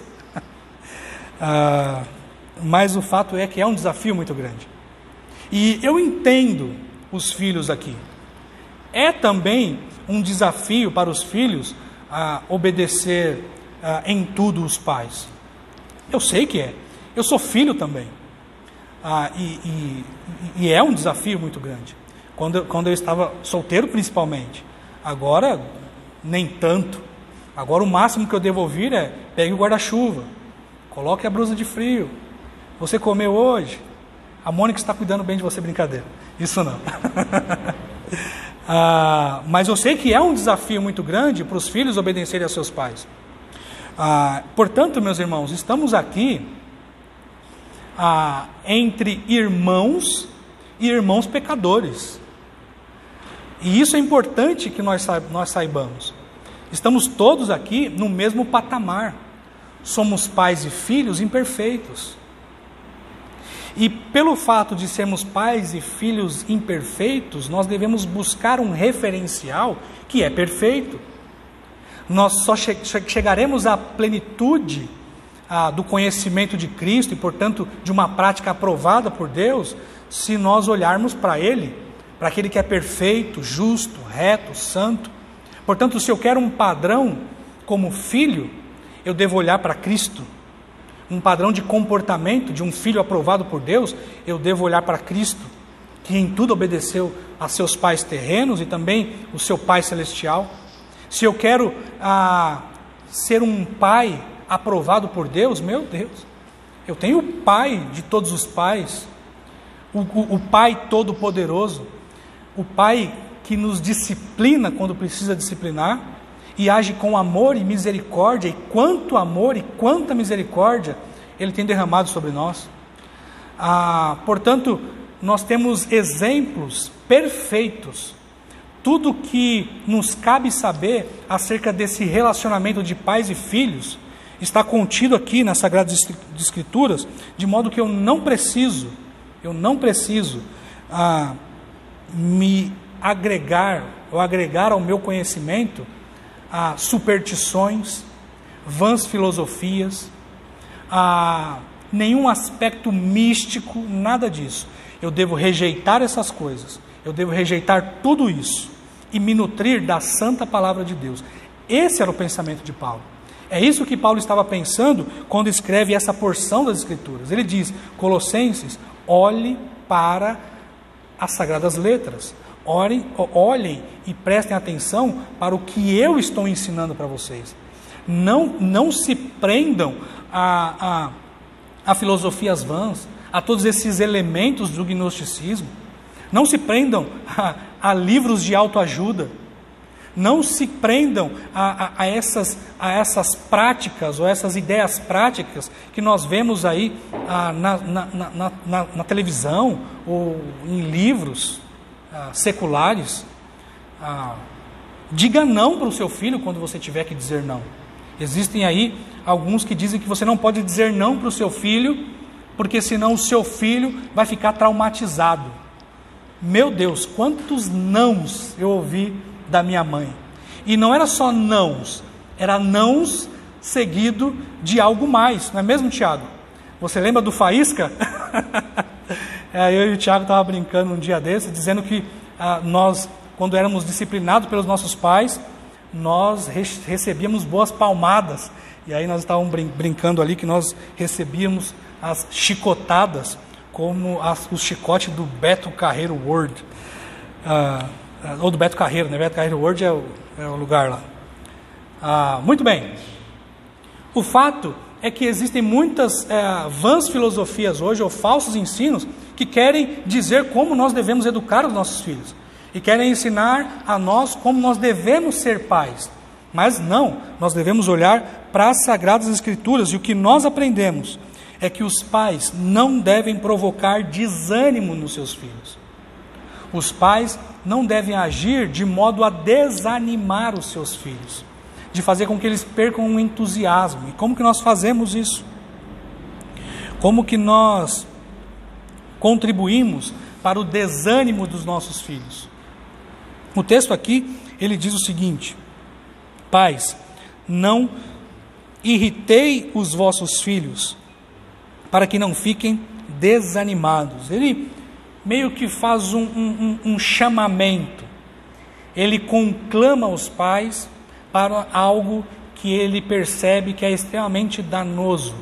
S1: mas o fato é que é um desafio muito grande. E eu entendo os filhos aqui. É também um desafio para os filhos obedecer em tudo os pais. Eu sei que é. Eu sou filho também. E é um desafio muito grande. Quando eu estava solteiro, principalmente. Agora, nem tanto. Agora o máximo que eu devo ouvir é: pegue o guarda-chuva, coloque a blusa de frio. Você comeu hoje? A Mônica está cuidando bem de você, brincadeira. Isso não. Mas eu sei que é um desafio muito grande para os filhos obedecerem a seus pais. Portanto, meus irmãos, estamos aqui entre irmãos e irmãos pecadores. E isso é importante que nós saibamos. Estamos todos aqui no mesmo patamar. Somos pais e filhos imperfeitos. E pelo fato de sermos pais e filhos imperfeitos, nós devemos buscar um referencial que é perfeito. Nós só chegaremos à plenitude do conhecimento de Cristo e, portanto, de uma prática aprovada por Deus, se nós olharmos para Ele, para aquele que é perfeito, justo, reto, santo. Portanto, se eu quero um padrão como filho, eu devo olhar para Cristo. Um padrão de comportamento de um filho aprovado por Deus, eu devo olhar para Cristo, que em tudo obedeceu a seus pais terrenos e também o seu Pai celestial. Se eu quero ser um pai aprovado por Deus, meu Deus, eu tenho o Pai de todos os pais, o Pai todo-poderoso, o Pai que nos disciplina quando precisa disciplinar e age com amor e misericórdia, e quanto amor e quanta misericórdia Ele tem derramado sobre nós. Portanto, nós temos exemplos perfeitos. Tudo que nos cabe saber acerca desse relacionamento de pais e filhos está contido aqui nas Sagradas Escrituras, de modo que eu não preciso me agregar ou agregar ao meu conhecimento superstições, vãs filosofias, nenhum aspecto místico, nada disso. Eu devo rejeitar essas coisas, eu devo rejeitar tudo isso e me nutrir da santa palavra de Deus. Esse era o pensamento de Paulo. É isso que Paulo estava pensando quando escreve essa porção das Escrituras. Ele diz: Colossenses, olhe para as Sagradas Letras. Olhem e prestem atenção para o que eu estou ensinando para vocês. Não se prendam a filosofias vãs, a todos esses elementos do gnosticismo. Não se prendam a livros de autoajuda. Não se prendam a essas práticas ou essas ideias práticas que nós vemos aí na televisão ou em livros seculares. Diga não para o seu filho quando você tiver que dizer não. Existem aí alguns que dizem que você não pode dizer não para o seu filho, porque senão o seu filho vai ficar traumatizado. Meu Deus, quantos nãos eu ouvi da minha mãe. E não era só nãos, era nãos seguido de algo mais, não é mesmo, Tiago? Você lembra do Faísca? Eu e o Tiago estavam brincando um dia desse, dizendo que nós, quando éramos disciplinados pelos nossos pais, nós recebíamos boas palmadas. E aí nós estávamos brincando ali que nós recebíamos as chicotadas, como o chicote do Beto Carreiro World. Ou do Beto Carreiro, né? Beto Carreiro World é o lugar lá. Muito bem. O fato é que existem muitas vãs filosofias hoje, ou falsos ensinos, que querem dizer como nós devemos educar os nossos filhos. E querem ensinar a nós como nós devemos ser pais. Mas não, nós devemos olhar para as Sagradas Escrituras, e o que nós aprendemos é que os pais não devem provocar desânimo nos seus filhos. Os pais não devem agir de modo a desanimar os seus filhos, de fazer com que eles percam o entusiasmo. E como que nós fazemos isso? Como que nós contribuímos para o desânimo dos nossos filhos? O texto aqui, ele diz o seguinte: pais, não irritei os vossos filhos, para que não fiquem desanimados. Ele meio que faz um chamamento. Ele conclama os pais para algo que ele percebe que é extremamente danoso,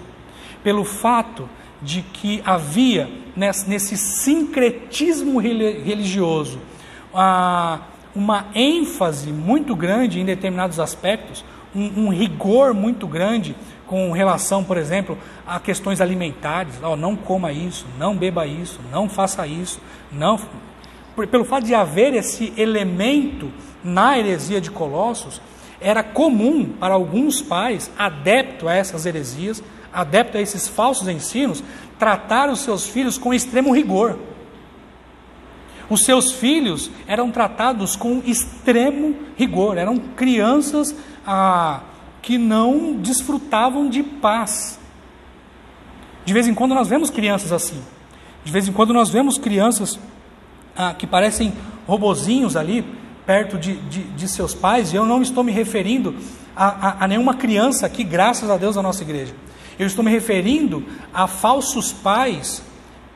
S1: pelo fato de que havia nesse sincretismo religioso uma ênfase muito grande em determinados aspectos, um rigor muito grande com relação, por exemplo, a questões alimentares. Não coma isso, não beba isso, não faça isso, não. Pelo fato de haver esse elemento na heresia de Colossos, era comum para alguns pais, adeptos a essas heresias, adeptos a esses falsos ensinos, tratar os seus filhos com extremo rigor. Os seus filhos eram tratados com extremo rigor, eram crianças que não desfrutavam de paz. De vez em quando nós vemos crianças assim. De vez em quando nós vemos crianças que parecem robozinhos ali, perto de seus pais. E eu não estou me referindo a nenhuma criança aqui, graças a Deus, da nossa igreja. Eu estou me referindo a falsos pais,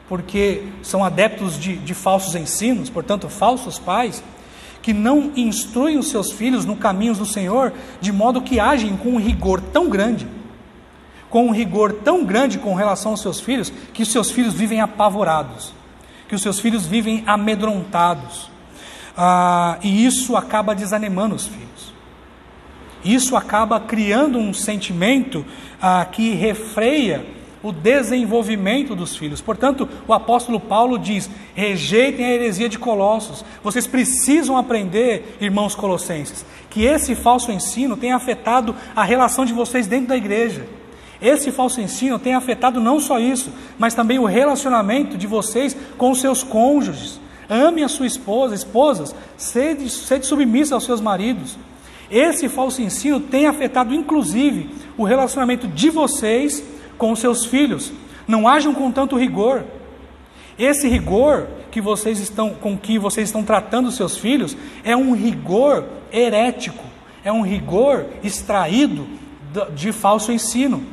S1: porque são adeptos de falsos ensinos, portanto, falsos pais, que não instruem os seus filhos no caminho do Senhor, de modo que agem com um rigor tão grande, com relação aos seus filhos, que os seus filhos vivem apavorados, que os seus filhos vivem amedrontados, e isso acaba desanimando os filhos. Isso acaba criando um sentimento que refreia o desenvolvimento dos filhos. Portanto, o apóstolo Paulo diz: rejeitem a heresia de Colossos. Vocês precisam aprender, irmãos colossenses, que esse falso ensino tem afetado a relação de vocês dentro da igreja. Esse falso ensino tem afetado não só isso, mas também o relacionamento de vocês com os seus cônjuges. Ame a sua esposa, esposas, sede submissa aos seus maridos. Esse falso ensino tem afetado inclusive o relacionamento de vocês com os seus filhos. Não ajam com tanto rigor. Esse rigor com que vocês estão tratando os seus filhos é um rigor herético, é um rigor extraído de falso ensino.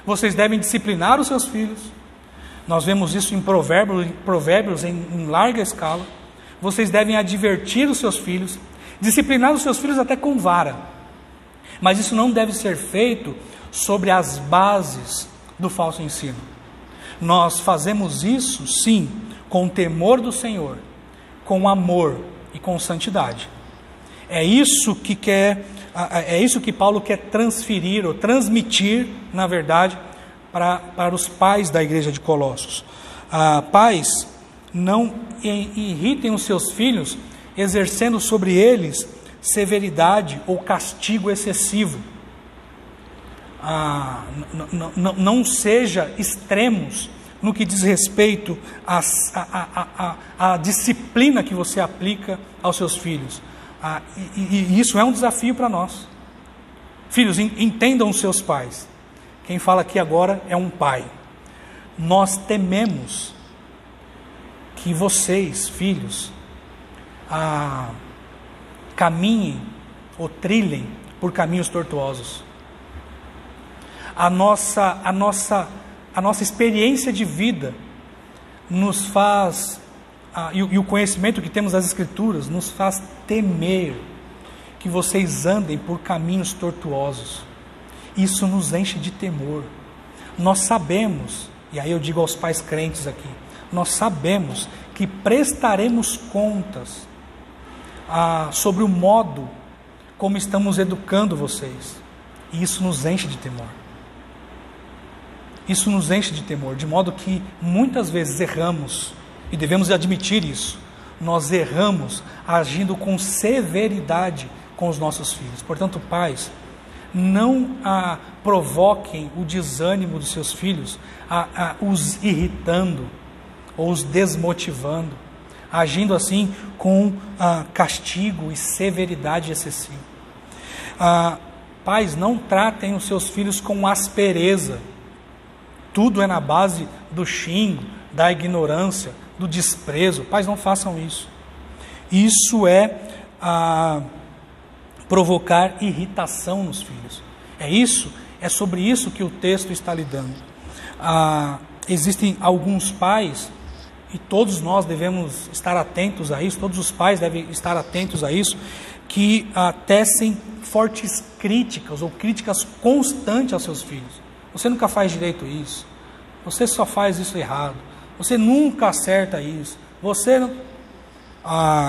S1: Vocês devem disciplinar os seus filhos. Nós vemos isso em provérbios em larga escala. Vocês devem advertir os seus filhos, disciplinar os seus filhos até com vara. Mas isso não deve ser feito sobre as bases do falso ensino. Nós fazemos isso, sim, com temor do Senhor, com amor e com santidade. É isso que Paulo quer transferir ou transmitir, na verdade, para os pais da igreja de Colossos. Pais, não irritem os seus filhos, exercendo sobre eles severidade ou castigo excessivo. Não seja extremos no que diz respeito à disciplina que você aplica aos seus filhos. E isso é um desafio para nós. Filhos, entendam os seus pais. Quem fala aqui agora é um pai. Nós tememos que vocês, filhos, caminhem ou trilhem por caminhos tortuosos. A nossa experiência de vida nos faz, e o conhecimento que temos das Escrituras nos faz temer que vocês andem por caminhos tortuosos. Isso nos enche de temor. Nós sabemos, e aí eu digo aos pais crentes aqui, nós sabemos que prestaremos contas sobre o modo como estamos educando vocês. E isso nos enche de temor. Isso nos enche de temor, de modo que muitas vezes erramos, e devemos admitir isso. Nós erramos agindo com severidade com os nossos filhos. Portanto, pais, não provoquem o desânimo dos seus filhos, os irritando ou os desmotivando, agindo assim com castigo e severidade excessiva. Pais, não tratem os seus filhos com aspereza. Tudo é na base do xingo, da ignorância, do desprezo. Pais, não façam isso. Isso é provocar irritação nos filhos. É sobre isso que o texto está lidando. Existem alguns pais, e todos nós devemos estar atentos a isso, todos os pais devem estar atentos a isso, que tecem fortes críticas ou críticas constantes aos seus filhos. Você nunca faz direito isso. Você só faz isso errado. Você nunca acerta isso. Você não...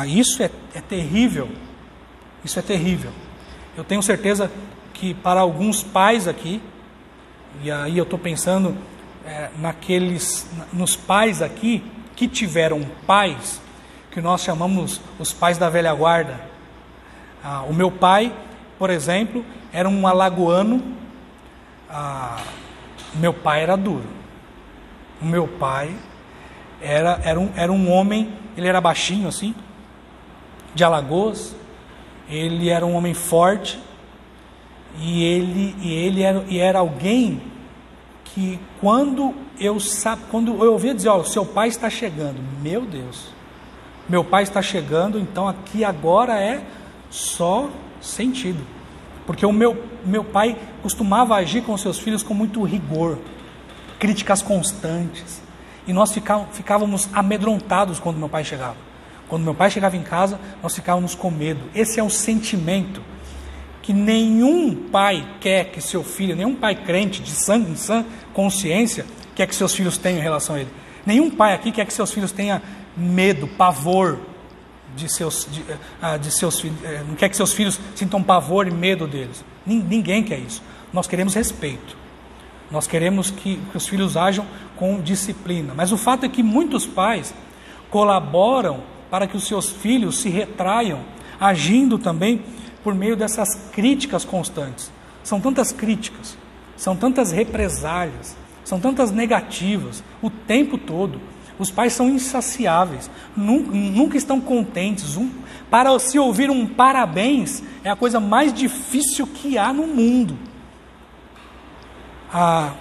S1: Isso é terrível. Isso é terrível. Eu tenho certeza que para alguns pais aqui, e aí eu estou pensando nos pais aqui que tiveram pais, que nós chamamos os pais da velha guarda. O meu pai, por exemplo, era um alagoano. Meu pai era duro. O meu pai era um homem, ele era baixinho assim, de Alagoas. Ele era um homem forte, e ele era alguém que quando eu ouvia dizer, olha, seu pai está chegando, meu Deus, meu pai está chegando, então aqui agora é só sentido, porque o meu pai costumava agir com seus filhos com muito rigor, críticas constantes, e nós ficávamos amedrontados quando meu pai chegava. Quando meu pai chegava em casa, nós ficávamos com medo. Esse é um sentimento que nenhum pai quer que seu filho, nenhum pai crente de sã consciência quer que seus filhos tenham em relação a ele. Nenhum pai aqui quer que seus filhos tenham medo, pavor de seus filhos, não quer que seus filhos sintam pavor e medo deles. Ninguém quer isso. Nós queremos respeito. Nós queremos que os filhos ajam com disciplina. Mas o fato é que muitos pais colaboram para que os seus filhos se retraiam, agindo também por meio dessas críticas constantes. São tantas críticas, são tantas represálias, são tantas negativas, o tempo todo. Os pais são insaciáveis, nunca estão contentes. Para se ouvir um parabéns é a coisa mais difícil que há no mundo.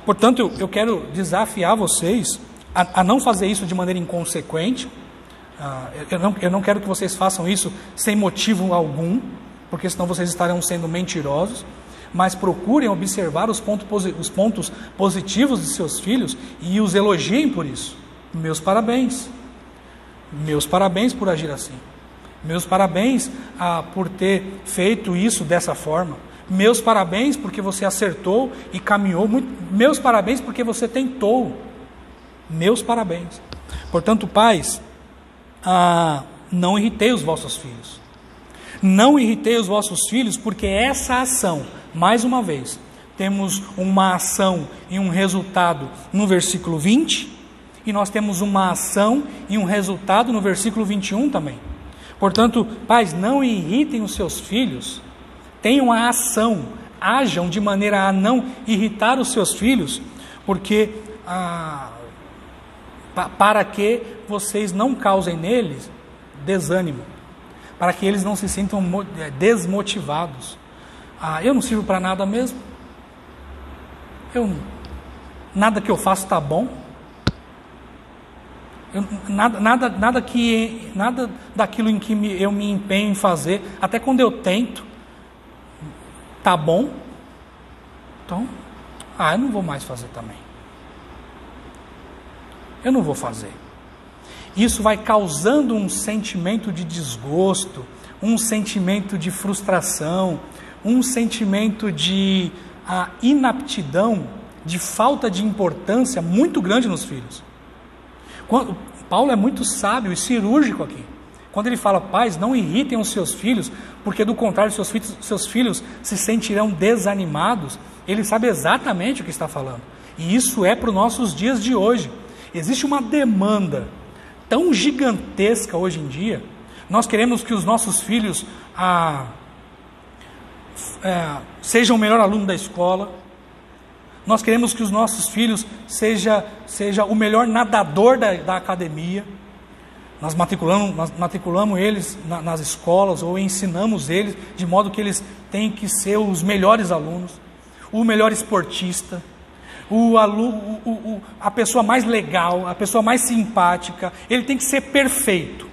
S1: Portanto, eu quero desafiar vocês a não fazer isso de maneira inconsequente. Eu não quero que vocês façam isso sem motivo algum, porque senão vocês estarão sendo mentirosos, mas procurem observar os pontos positivos de seus filhos e os elogiem por isso. Meus parabéns por agir assim, meus parabéns por ter feito isso dessa forma, meus parabéns porque você acertou e caminhou muito, meus parabéns porque você tentou, meus parabéns. Portanto, pais, não irritei os vossos filhos. Não irritei os vossos filhos, porque essa ação, mais uma vez, temos uma ação e um resultado no versículo 20, e nós temos uma ação e um resultado no versículo 21 também. Portanto, pais, não irritem os seus filhos, tenham a ação, ajam de maneira a não irritar os seus filhos, porque para que vocês não causem neles desânimo, para que eles não se sintam desmotivados. Eu não sirvo para nada mesmo, nada que eu faço está bom, nada daquilo em que eu me empenho em fazer, até quando eu tento, está bom, então, eu não vou mais fazer também. Eu não vou fazer. Isso vai causando um sentimento de desgosto, um sentimento de frustração, um sentimento de inaptidão, de falta de importância muito grande nos filhos. Paulo é muito sábio e cirúrgico aqui. Quando ele fala, pais, não irritem os seus filhos, porque do contrário, seus filhos se sentirão desanimados, ele sabe exatamente o que está falando. E isso é para os nossos dias de hoje. Existe uma demanda tão gigantesca hoje em dia. Nós queremos que os nossos filhos sejam o melhor aluno da escola. Nós queremos que os nossos filhos seja o melhor nadador da academia. Nós matriculamos eles nas escolas ou ensinamos eles de modo que eles têm que ser os melhores alunos, o melhor esportista, a pessoa mais legal, a pessoa mais simpática. Ele tem que ser perfeito.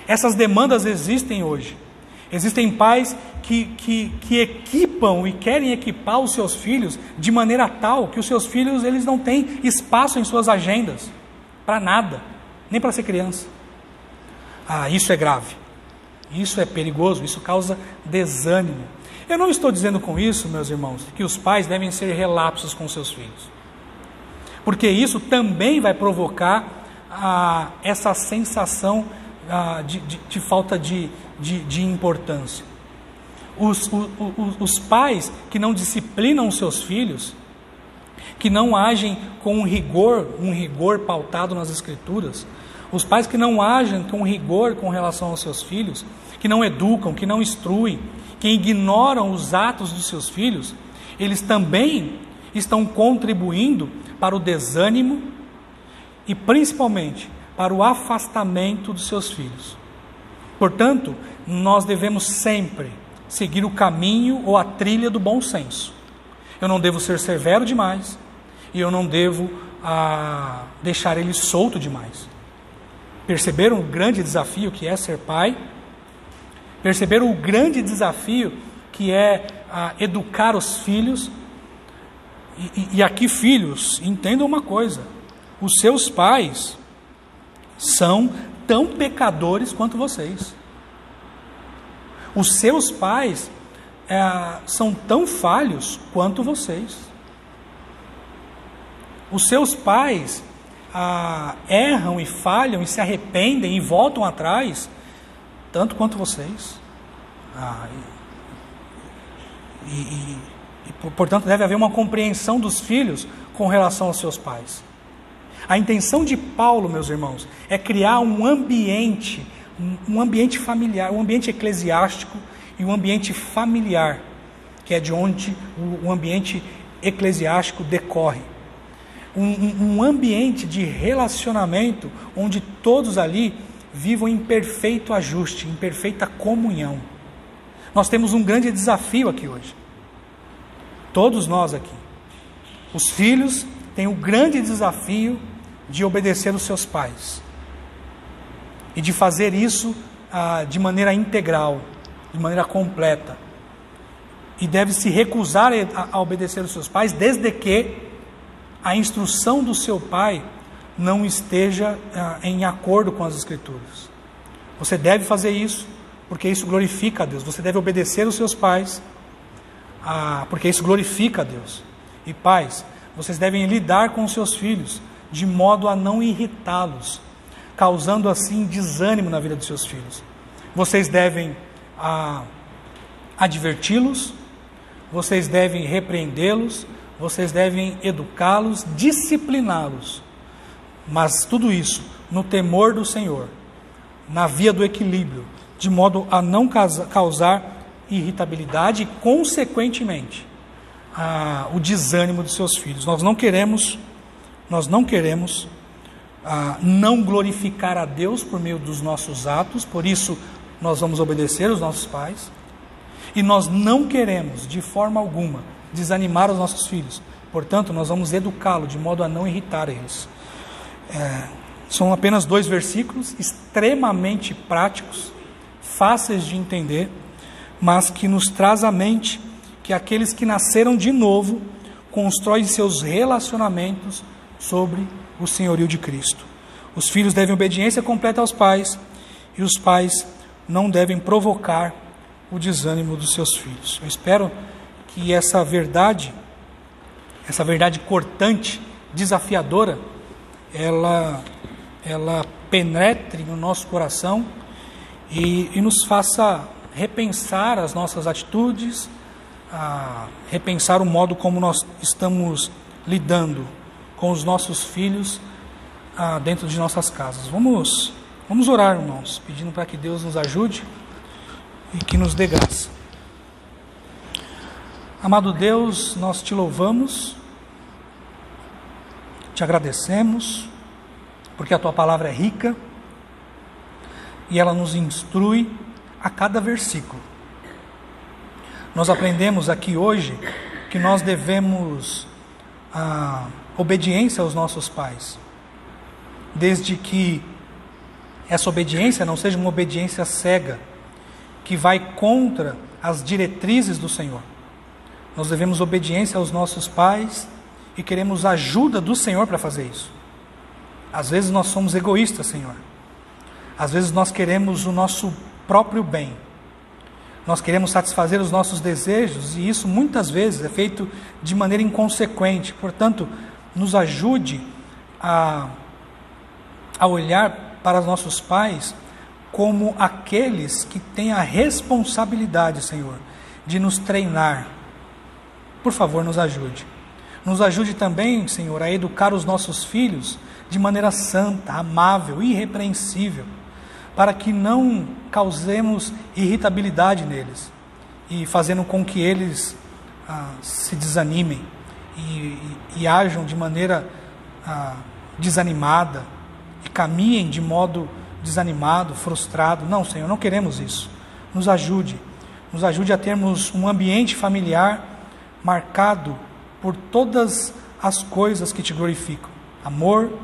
S1: Essas demandas existem hoje. Existem pais que equipam e querem equipar os seus filhos de maneira tal que os seus filhos eles não têm espaço em suas agendas para nada, nem para ser criança. Isso é grave, isso é perigoso, isso causa desânimo. Eu não estou dizendo com isso, meus irmãos, que os pais devem ser relapsos com seus filhos, porque isso também vai provocar essa sensação de falta de importância. Os pais que não disciplinam os seus filhos, que não agem com um rigor pautado nas Escrituras, os pais que não agem com rigor com relação aos seus filhos, que não educam, que não instruem, que ignoram os atos dos seus filhos, eles também estão contribuindo para o desânimo e principalmente para o afastamento dos seus filhos. Portanto, nós devemos sempre seguir o caminho ou a trilha do bom senso. Eu não devo ser severo demais e eu não devo deixar ele solto demais. Perceberam o grande desafio que é ser pai? Perceberam o grande desafio que é educar os filhos? E aqui, filhos, entendam uma coisa: os seus pais são tão pecadores quanto vocês. Os seus pais são tão falhos quanto vocês. Os seus pais erram e falham e se arrependem e voltam atrás tanto quanto vocês. Portanto, deve haver uma compreensão dos filhos com relação aos seus pais. A intenção de Paulo, meus irmãos, é criar um ambiente familiar, um ambiente eclesiástico e um ambiente familiar, que é de onde o ambiente eclesiástico decorre. Um ambiente de relacionamento onde todos ali vivam em perfeito ajuste, em perfeita comunhão. Nós temos um grande desafio aqui hoje. Todos nós aqui. Os filhos têm o grande desafio de obedecer os seus pais. E de fazer isso de maneira integral, de maneira completa. E deve se recusar a obedecer os seus pais, desde que a instrução do seu pai não esteja em acordo com as Escrituras. Você deve fazer isso, porque isso glorifica a Deus. Você deve obedecer os seus pais, porque isso glorifica a Deus. E pais, vocês devem lidar com os seus filhos de modo a não irritá-los, causando assim desânimo na vida dos seus filhos. Vocês devem adverti-los, vocês devem repreendê-los, vocês devem educá-los, discipliná-los. Mas tudo isso no temor do Senhor, na via do equilíbrio, de modo a não causar irritabilidade e, consequentemente, o desânimo de seus filhos. Nós não queremos não glorificar a Deus por meio dos nossos atos, por isso nós vamos obedecer os nossos pais, e nós não queremos, de forma alguma, desanimar os nossos filhos, portanto, nós vamos educá-los de modo a não irritar eles. São apenas 2 versículos, extremamente práticos, fáceis de entender, mas que nos traz à mente que aqueles que nasceram de novo constroem seus relacionamentos sobre o senhorio de Cristo. Os filhos devem obediência completa aos pais, e os pais não devem provocar o desânimo dos seus filhos. Eu espero que essa verdade cortante, desafiadora, ela penetre no nosso coração e nos faça repensar as nossas atitudes, repensar o modo como nós estamos lidando com os nossos filhos dentro de nossas casas. Vamos orar, irmãos, pedindo para que Deus nos ajude e que nos dê graça. Amado Deus, nós te louvamos, te agradecemos, porque a tua palavra é rica e ela nos instrui a cada versículo. Nós aprendemos aqui hoje que nós devemos obediência aos nossos pais, desde que essa obediência não seja uma obediência cega, que vai contra as diretrizes do Senhor. Nós devemos obediência aos nossos pais e queremos a ajuda do Senhor para fazer isso. Às vezes nós somos egoístas, Senhor. Às vezes nós queremos o nosso próprio bem. Nós queremos satisfazer os nossos desejos e isso muitas vezes é feito de maneira inconsequente. Portanto, nos ajude a olhar para os nossos pais como aqueles que têm a responsabilidade, Senhor, de nos treinar. Por favor, nos ajude. Nos ajude também, Senhor, a educar os nossos filhos de maneira santa, amável, irrepreensível, para que não causemos irritabilidade neles e fazendo com que eles se desanimem e ajam de maneira desanimada e caminhem de modo desanimado, frustrado. Não, Senhor, não queremos isso. Nos ajude a termos um ambiente familiar marcado por todas as coisas que te glorificam: amor,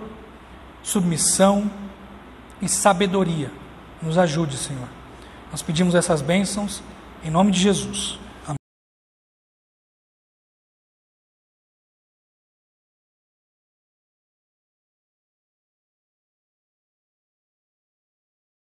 S1: submissão e sabedoria. Nos ajude, Senhor. Nós pedimos essas bênçãos em nome de Jesus.